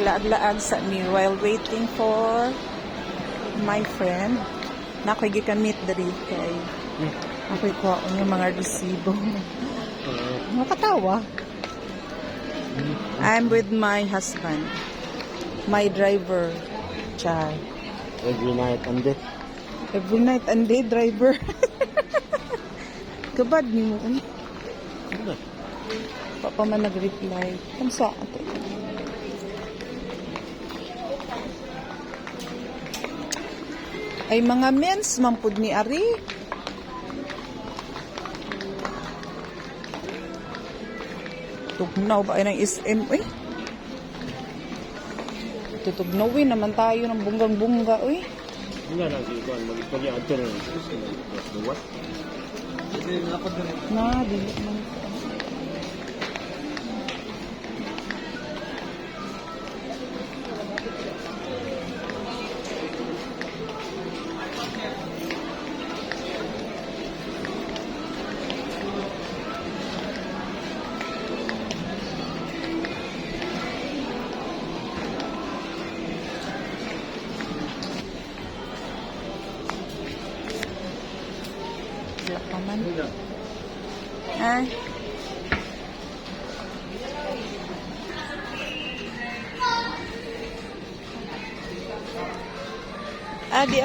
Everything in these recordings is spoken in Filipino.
naglaag-laag sa mi while waiting for my friend. Na ako'y gikamit diri kay ako'y kuhaon yung mga resibo. Nakatawa. I'm with my husband. My driver. Char. Every night and day. Every night and day driver. Kabad ni mo. Pa pa man nag-reply. Kamsa ate. Ay mga mens mampud ni Ari. Tugnaw ba ay ng SM uy? Tutugnawin naman tayo ng bunggang-bungga uy. Wala lang si Juan, mag-ipag-i-adto na what? Na, dili man. Wala pa man. Ay. Di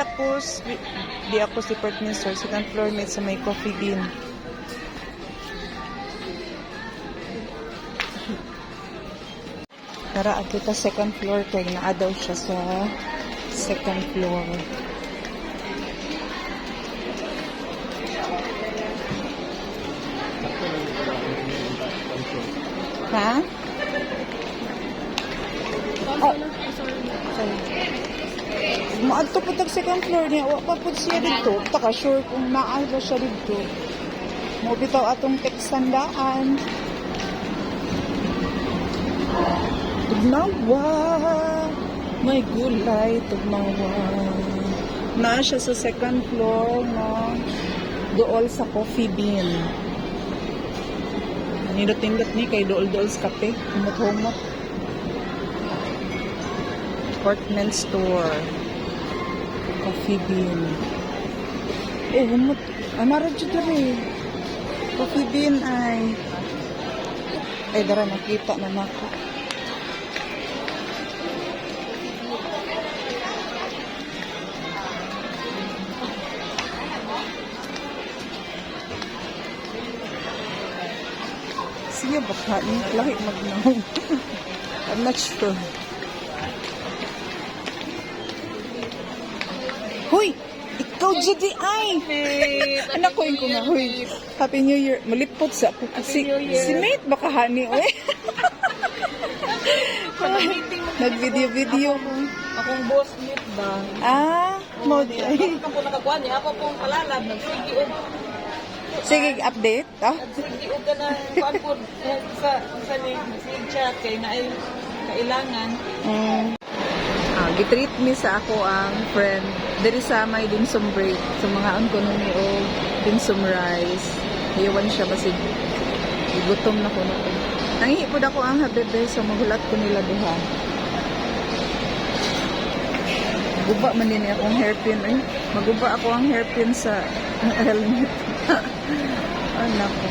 ako si Department Store, second floor mate sa may Coffee Bean. Tara, at kita second floor kay naa daw siya sa second floor. Ha? Oh. Sorry. Maadto po tag second floor niya. Wa pa po siya dito. Taka sure kung naa ba siya dito. Mo bitaw atong teksandaan. Tugnawa. May gulay. Tugnawa. Naa siya sa second floor no? Dool sa Coffee Bean. Nindot-nindot ni kay dool-dool sa kape. Humot-humot. Department store. Coffee Bean. Humot. Anara dyan dyan Coffee Bean ay. Ay, dara nakita na nako. Siya baka ni lahi magnaw. I'm not sure. Hoy! Ikaw jadi ay! Anak ko yung nga, hoy. Happy New Year. Malipot sa ako kasi si mate baka hani, oy. Nag-video-video ko. Akong boss meet ba? Mo di ay. Ako nakakuha niya. Ako pong palalab. Nagsigi og. Sige, update. Nagsigi og ka na kuan po sa ni chat kay na ay kailangan. Gitreat mi sa ako ang friend diri sa may dimsum break sa mga ankonomi o dimsum rice. Iwan siya basig gutom na ko nito. Nangihipod ako ang habebe so magulat ko nila duha. Guba man din akong hairpin eh. Maguba ako ang hairpin sa helmet. Anak ko.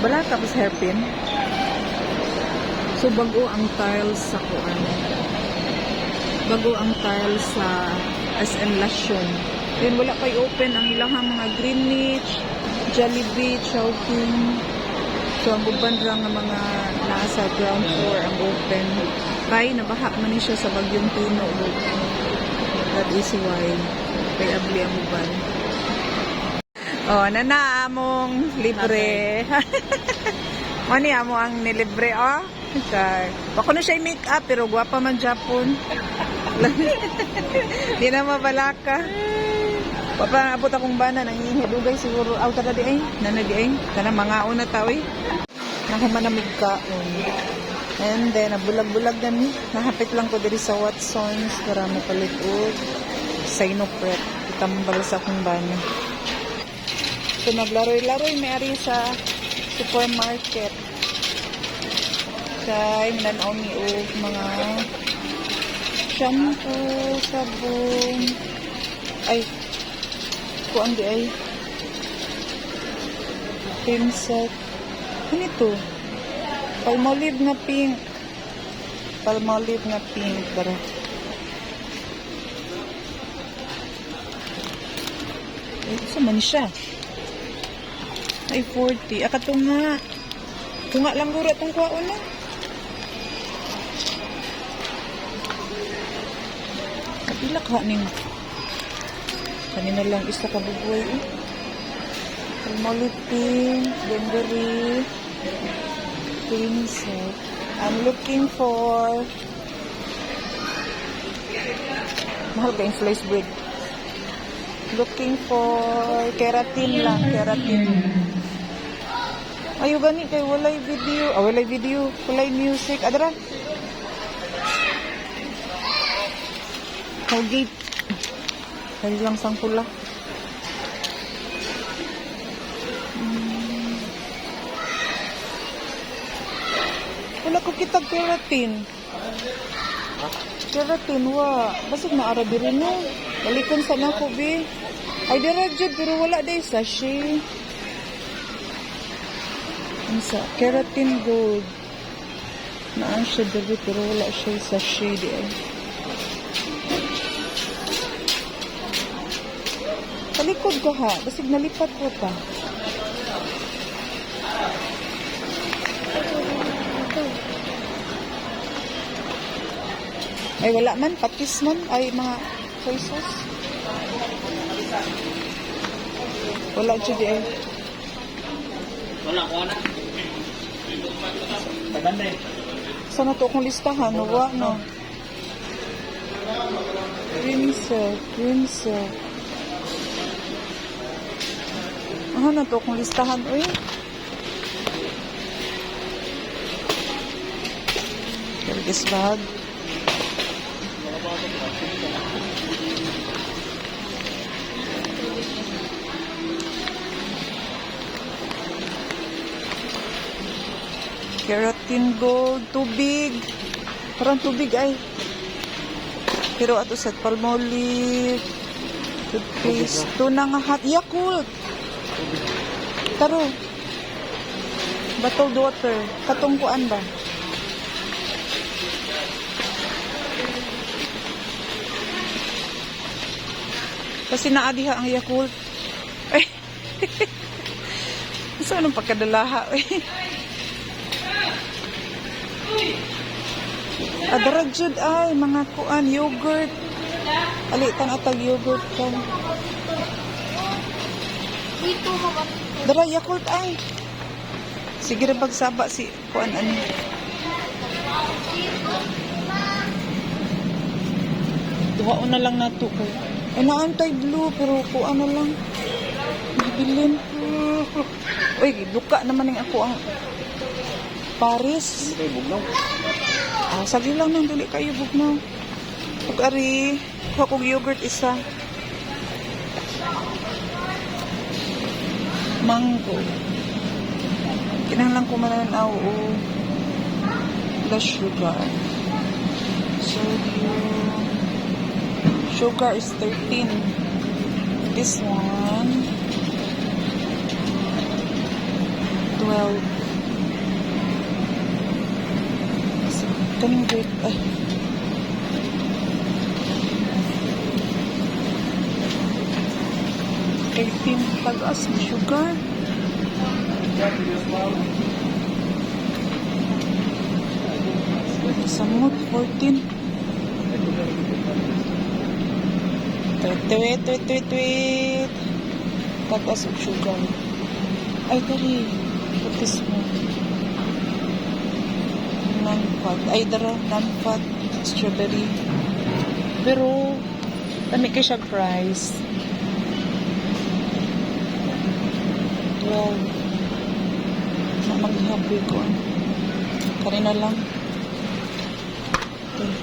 Bala ka pa sa hairpin. So bago ang tiles sa kuan. Bago ang tiles sa SM Lasyon. Then wala pa i-open ang ilang mga Greenwich, Jollibee, Chowking. So ang uban ra nga mga nasa ground floor ang open. Kay nabaha man ni siya sa bagyong Tino. That is why kay abli ang uban. Oh, nana among libre. Mani amo ang nilibre oh. Okay. Bako na siya make up pero guwapa man Japon. Di na mabalaka. Papa abot akong bana nang hihidugay siguro aw tada di ay nanadi ay kana mga una taw eh. Nakamanamig kaon. And then nabulag-bulag na ni. Nahapit lang ko diri sa Watsons para mapalit og Sinopret. Itambal sa akong bana. So naglaroy-laroy may ari sa supermarket. Kay mananaw mi og mga shampoo, sabon. Ay, kuan di ay. Cream set. Ano ito? Palmolive na pink. Palmolive na pink. Tara. Ay, saan man siya? Ay, 40. Akato nga. Kung nga lang guro itong kwaon na. Kapila ka ning. Kanina lang isa ka bubuhay eh. Palmolive pink, Denbury, cream set. I'm looking for mahal ka yung sliced bread. Looking for keratin lang, keratin. Ayo gani kay walay video, walay video, walay music. Adra. Colgate. Kaya lang sang pula. Wala ko kitag keratin. Keratin, wa. Basig na arabi rin no. Balikon sa nako, be. Ay, dira jud, pero wala day sachet. Sa keratin gold. Naan siya dali, pero wala siya sachet di ay. Talikod ko ha. Basig nalipat ko pa. Ay, wala man. Patis man. Ay, mga soy sauce. Wala dyan di ay. Wala ko na. Paganda eh. Saan na to akong listahan? Wa, no? Crimson. Crimson. Ano na to akong listahan? Uy. Kargas bag. Keratin gold, tubig. Parang tubig ay. Pero ato sa Palmolive, toothpaste, tunang hot Yakult. Taro. Bottled water. Katungkuan ba? Kasi naadiha ang Yakult. Ay. Saan ang pagkadalaha? Adara jud ay mga kuan yogurt. Alitan atag yogurt ka. Dara Yakult ay. Sige ra pagsaba si kuan ani. Duhaon na lang nato ko. Ay naantay blue pero kuan na lang. Bibilin. Uy, duka naman ning ako ang Paris. Hindi kayo bugnaw. Sabi lang nang dili kayo bugnaw. Ug ari, kog yogurt isa. Mango. Kinahanglan ko mananaw o less sugar. Sodium. Sugar is 13. This one 12. Kaning grade ay. Pag-as ng sugar. Samot 14. Tweet. Pag-as ng sugar. Ay, kari. Putis mo. Non-fat. Ay, dara. Non-fat. Strawberry. Pero, dami kayo siya price. 12. Maghabi ko. Kanina lang. Okay.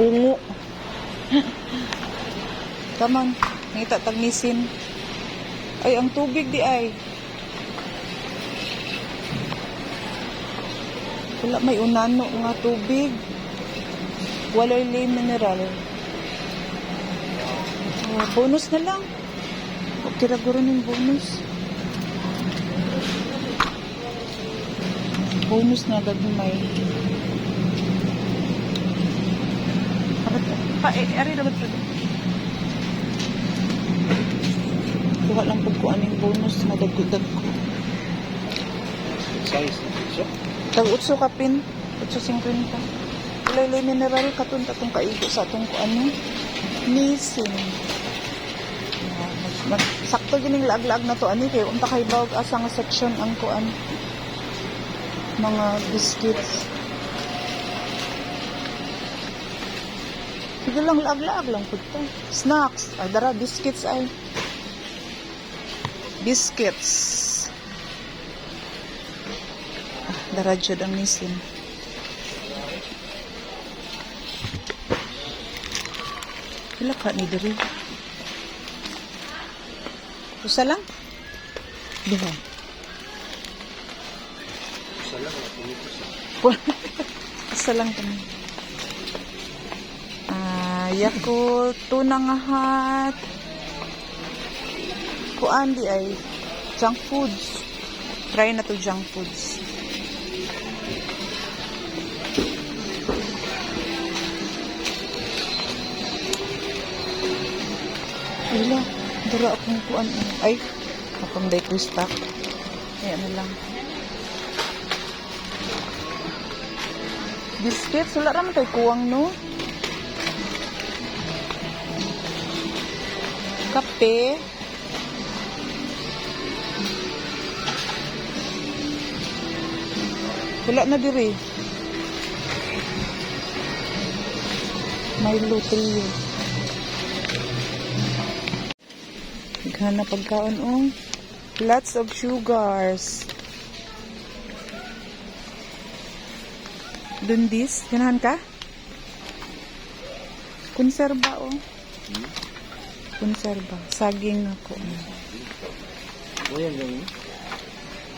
Ungo. Taman. Ngita tagnisin. Ay, ang tubig di ay. Wala may unano nga tubig. Walay mineral. Bonus na lang. Okay ra guro ning bonus. Bonus na gagmay. Ari dapat pa. Kuha lang po ko aning bonus na dagko. Size na siya. Tag-utso kapin. 8.50. Walay mineral katon tatong kaigo sa atong kuan Nissin. Sakto gining lag-lag na to ani kay unta kay bawg asa nga section ang kuan mga biscuits. Sige lang lag-lag lang pud to. Snacks, ay dara biscuits ay. Biscuits. Dara jud ang Nissin. Pila ka ni diri? Usa lang? Duha. Usa lang kami. Yakult, tuna nga hot. Kuan di ay junk foods. Try na to junk foods. Wala. Dara akong kuan. Ay, akong day stock. Ay, ano lang. Biscuits. Wala raman tayo kuwang, no? Kape. Wala na diri. Milo trio. Gana pagkaon lots of sugars. Dundis, ganahan ka? Konserba Konserba. Saging ako. Ayan lang.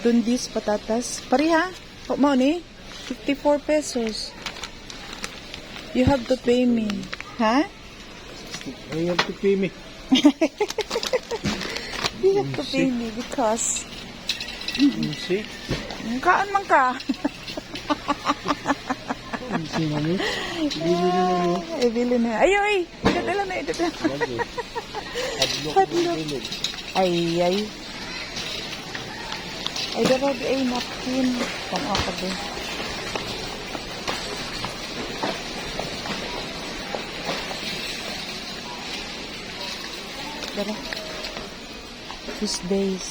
Dundis, patatas. Pariha? Mao ni? 54 pesos. You have to pay me. Ha? I have to pay me. You have to pay me because See? kaan man ka. See, mami? Bili na mo. Bili na. Ayoy! Idadala na. Hadlok. Ay. Ay, darag ay napkin. Tama ka ba? Dara. These days.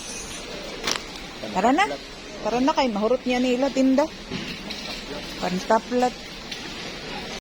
Tara na kay mahurot niya nila tinda. Pantaplat.